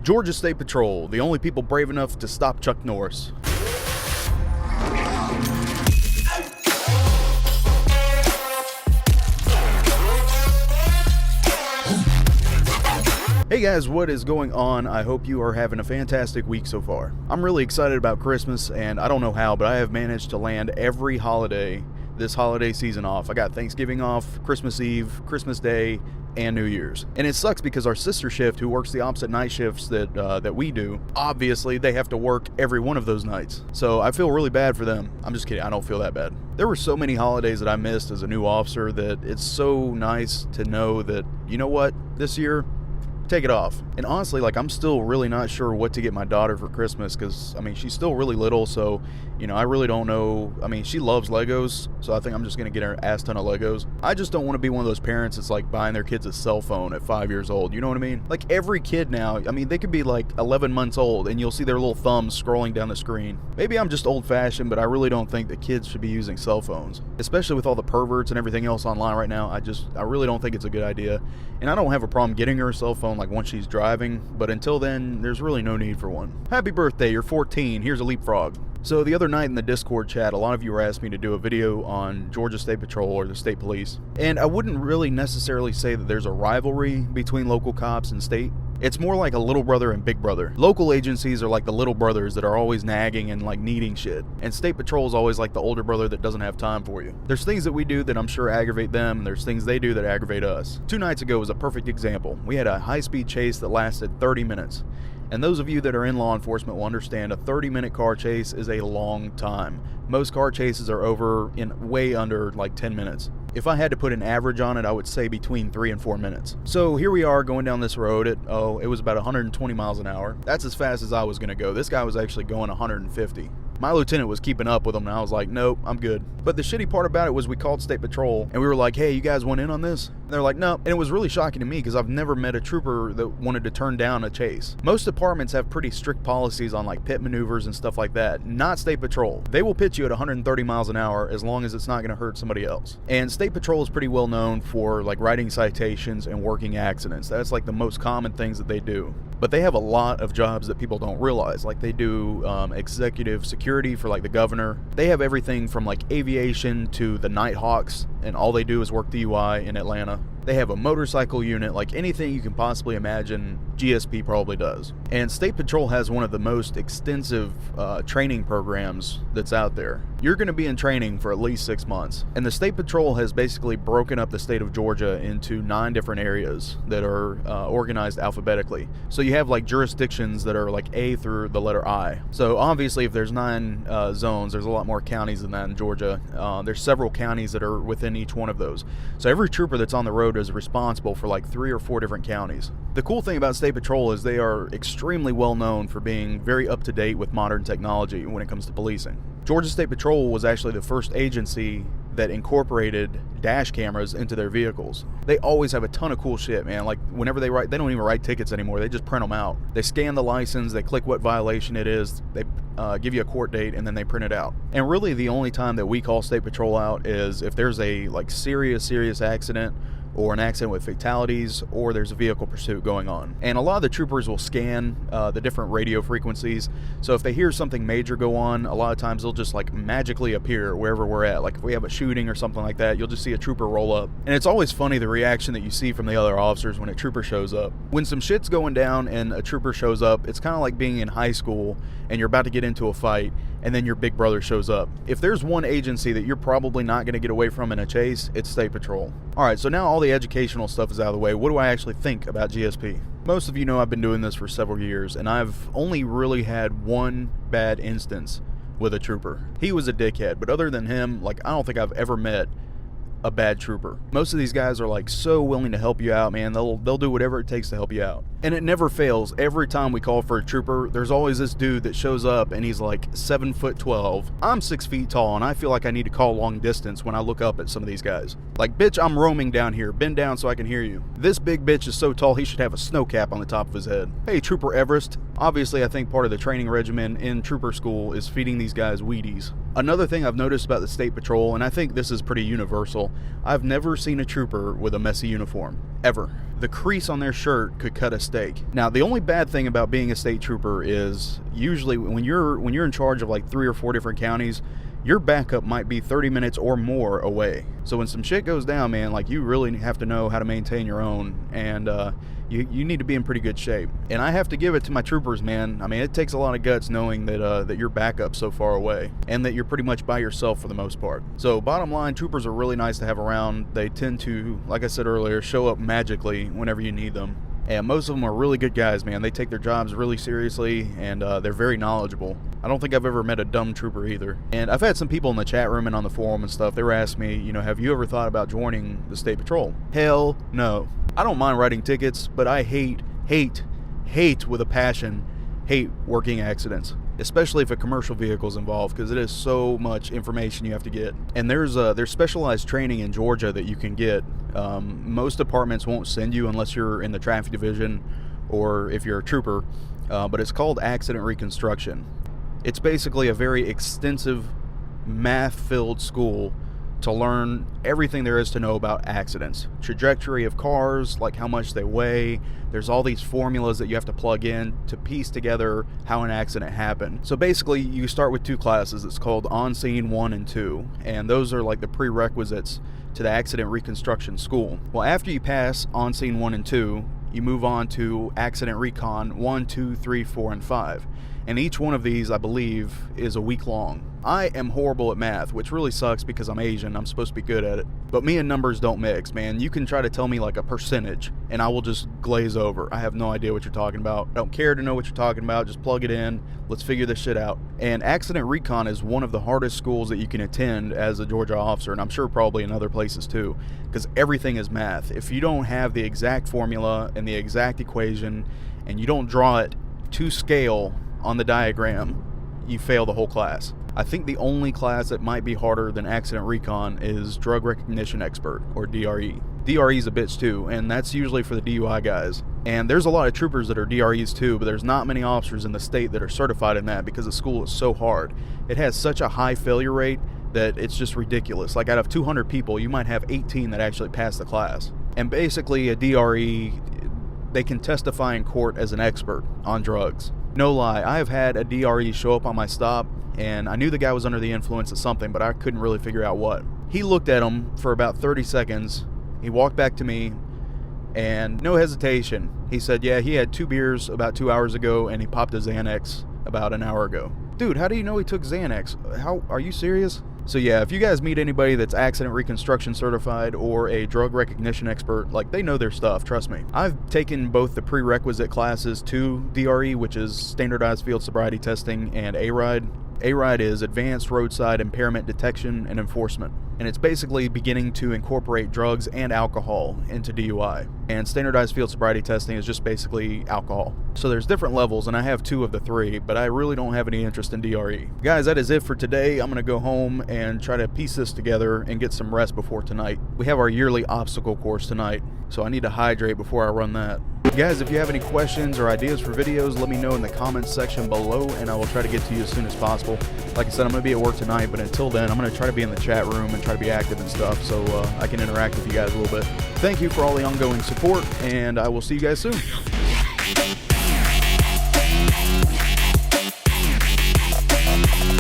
Georgia State Patrol, the only people brave enough to stop Chuck Norris. Hey guys, what is going on? I hope you are having a fantastic week so far. I'm really excited about Christmas, and I don't know how, but I have managed to land every holiday this holiday season off. I got Thanksgiving off, Christmas Eve, Christmas Day, and New Year's. And it sucks because our sister shift, who works the opposite night shifts that we do, obviously they have to work every one of those nights. So I feel really bad for them. I'm just kidding, I don't feel that bad. There were so many holidays that I missed as a new officer that it's so nice to know that, you know what, this year, take it off. And honestly, I'm still really not sure what to get my daughter for Christmas because, she's still really little, so, I really don't know. She loves Legos, so I think I'm just going to get her an ass ton of Legos. I just don't want to be one of those parents that's buying their kids a cell phone at 5 years old, you know what I mean? Every kid now, they could be 11 months old and you'll see their little thumbs scrolling down the screen. Maybe I'm just old-fashioned, but I really don't think that kids should be using cell phones, especially with all the perverts and everything else online right now. I really don't think it's a good idea, and I don't have a problem getting her a cell phone once she's driving, but until then, there's really no need for one. Happy birthday, you're 14, here's a leapfrog. So the other night in the Discord chat, a lot of you were asking me to do a video on Georgia State Patrol or the state police, and I wouldn't really necessarily say that there's a rivalry between local cops and state. It's more like a little brother and big brother. Local agencies are like the little brothers that are always nagging and needing shit. And state patrol is always like the older brother that doesn't have time for you. There's things that we do that I'm sure aggravate them, and there's things they do that aggravate us. 2 nights ago was a perfect example. We had a high-speed chase that lasted 30 minutes. And those of you that are in law enforcement will understand a 30-minute car chase is a long time. Most car chases are over in way under 10 minutes. If I had to put an average on it, I would say between 3 and 4 minutes. So here we are going down this road at, it was about 120 miles an hour. That's as fast as I was going to go. This guy was actually going 150. My lieutenant was keeping up with him, and I was like, nope, I'm good. But the shitty part about it was we called State Patrol, and we were like, hey, you guys want in on this? And they're like, no. And it was really shocking to me because I've never met a trooper that wanted to turn down a chase. Most departments have pretty strict policies on pit maneuvers and stuff like that. Not State Patrol. They will pit you at 130 miles an hour as long as it's not going to hurt somebody else. And State Patrol is pretty well known for writing citations and working accidents. That's the most common things that they do. But they have a lot of jobs that people don't realize. They do executive security for the governor. They have everything from aviation to the Nighthawks, and all they do is work DUI in Atlanta. They have a motorcycle unit, anything you can possibly imagine, GSP probably does. And State Patrol has one of the most extensive training programs that's out there. You're going to be in training for at least 6 months. And the State Patrol has basically broken up the state of Georgia into 9 different areas that are organized alphabetically. So you have jurisdictions that are A through the letter I. So obviously if there's 9 zones, there's a lot more counties than that in Georgia. There's several counties that are within each one of those. So every trooper that's on the road is responsible for 3 or 4 different counties. The cool thing about State Patrol is they are extremely well known for being very up to date with modern technology when it comes to policing. Georgia State Patrol was actually the first agency that incorporated dash cameras into their vehicles. They always have a ton of cool shit, man. Whenever they don't even write tickets anymore. They just print them out. They scan the license, they click what violation it is, they give you a court date, and then they print it out. And really the only time that we call State Patrol out is if there's a serious accident, or an accident with fatalities, or there's a vehicle pursuit going on. And a lot of the troopers will scan the different radio frequencies, so if they hear something major go on, a lot of times they'll just magically appear wherever we're at. If we have a shooting or something like that, you'll just see a trooper roll up. And it's always funny the reaction that you see from the other officers when a trooper shows up. When some shit's going down and a trooper shows up, it's kind of like being in high school and you're about to get into a fight, and then your big brother shows up. If there's one agency that you're probably not going to get away from in a chase, it's State Patrol. Alright, so now all the educational stuff is out of the way. What do I actually think about GSP? Most of you know I've been doing this for several years, and I've only really had one bad instance with a trooper. He was a dickhead, but other than him, I don't think I've ever met a bad trooper. Most of these guys are so willing to help you out, man. They'll do whatever it takes to help you out. And it never fails. Every time we call for a trooper, there's always this dude that shows up and he's 7'12". I'm 6 feet tall and I feel like I need to call long distance when I look up at some of these guys. Bitch, I'm roaming down here. Bend down so I can hear you. This big bitch is so tall he should have a snow cap on the top of his head. Hey, Trooper Everest. Obviously, I think part of the training regimen in trooper school is feeding these guys Wheaties. Another thing I've noticed about the State Patrol, and I think this is pretty universal, I've never seen a trooper with a messy uniform. Ever. the crease on their shirt could cut a steak. Now, the only bad thing about being a state trooper is usually when you're in charge of like 3 or 4 different counties, your backup might be 30 minutes or more away. So when some shit goes down, man, like you really have to know how to maintain your own, and you need to be in pretty good shape. And I have to give it to my troopers, man. I mean, it takes a lot of guts knowing that your backup's so far away and that you're pretty much by yourself for the most part. So bottom line, troopers are really nice to have around. They tend to, like I said earlier, show up magically whenever you need them. And most of them are really good guys, man. They take their jobs really seriously, and they're very knowledgeable. I don't think I've ever met a dumb trooper either. And I've had some people in the chat room and on the forum and stuff, they were asking me, you know, have you ever thought about joining the State Patrol? Hell no. I don't mind writing tickets, but I hate with a passion, hate working accidents. Especially if a commercial vehicle is involved, because it is so much information you have to get. And there's specialized training in Georgia that you can get. Most departments won't send you unless you're in the traffic division or if you're a trooper, but it's called accident reconstruction. It's basically a very extensive math-filled school to learn everything there is to know about accidents. Trajectory of cars, like how much they weigh. There's all these formulas that you have to plug in to piece together how an accident happened. So basically, you start with 2 classes. It's called On Scene 1 and 2, and those are like the prerequisites to the accident reconstruction school. Well, after you pass On Scene 1 and 2, you move on to Accident Recon 1, 2, 3, 4, and 5. And each one of these, I believe, is a week long. I am horrible at math, which really sucks because I'm Asian. I'm supposed to be good at it. But me and numbers don't mix, man. You can try to tell me like a percentage, and I will just glaze over. I have no idea what you're talking about. I don't care to know what you're talking about. Just plug it in. Let's figure this shit out. And Accident Recon is one of the hardest schools that you can attend as a Georgia officer, and I'm sure probably in other places too, because everything is math. If you don't have the exact formula and the exact equation, and you don't draw it to scale on the diagram, you fail the whole class. I think the only class that might be harder than Accident Recon is Drug Recognition Expert, or DRE. DRE is a bitch too, and that's usually for the DUI guys. And there's a lot of troopers that are DREs too, but there's not many officers in the state that are certified in that because the school is so hard. It has such a high failure rate that it's just ridiculous. Like out of 200 people, you might have 18 that actually pass the class. And basically a DRE, they can testify in court as an expert on drugs. No lie, I have had a DRE show up on my stop, and I knew the guy was under the influence of something, but I couldn't really figure out what. He looked at him for about 30 seconds, he walked back to me, and no hesitation, he said, yeah, he had 2 beers about 2 hours ago, and he popped a Xanax about an hour ago. Dude, how do you know he took Xanax? How, are you serious? So yeah, if you guys meet anybody that's accident reconstruction certified or a drug recognition expert, like they know their stuff, trust me. I've taken both the prerequisite classes to DRE, which is standardized field sobriety testing, and ARIDE. ARIDE is Advanced Roadside Impairment Detection and Enforcement, and it's basically beginning to incorporate drugs and alcohol into DUI. And standardized field sobriety testing is just basically alcohol. So there's different levels, and I have 2 of the 3, but I really don't have any interest in DRE. Guys, that is it for today. I'm going to go home and try to piece this together and get some rest before tonight. We have our yearly obstacle course tonight, so I need to hydrate before I run that. Guys, if you have any questions or ideas for videos, let me know in the comments section below, and I will try to get to you as soon as possible. Like I said, I'm going to be at work tonight, but until then, I'm going to try to be in the chat room and try to be active and stuff, so I can interact with you guys a little bit. Thank you for all the ongoing support, and I will see you guys soon.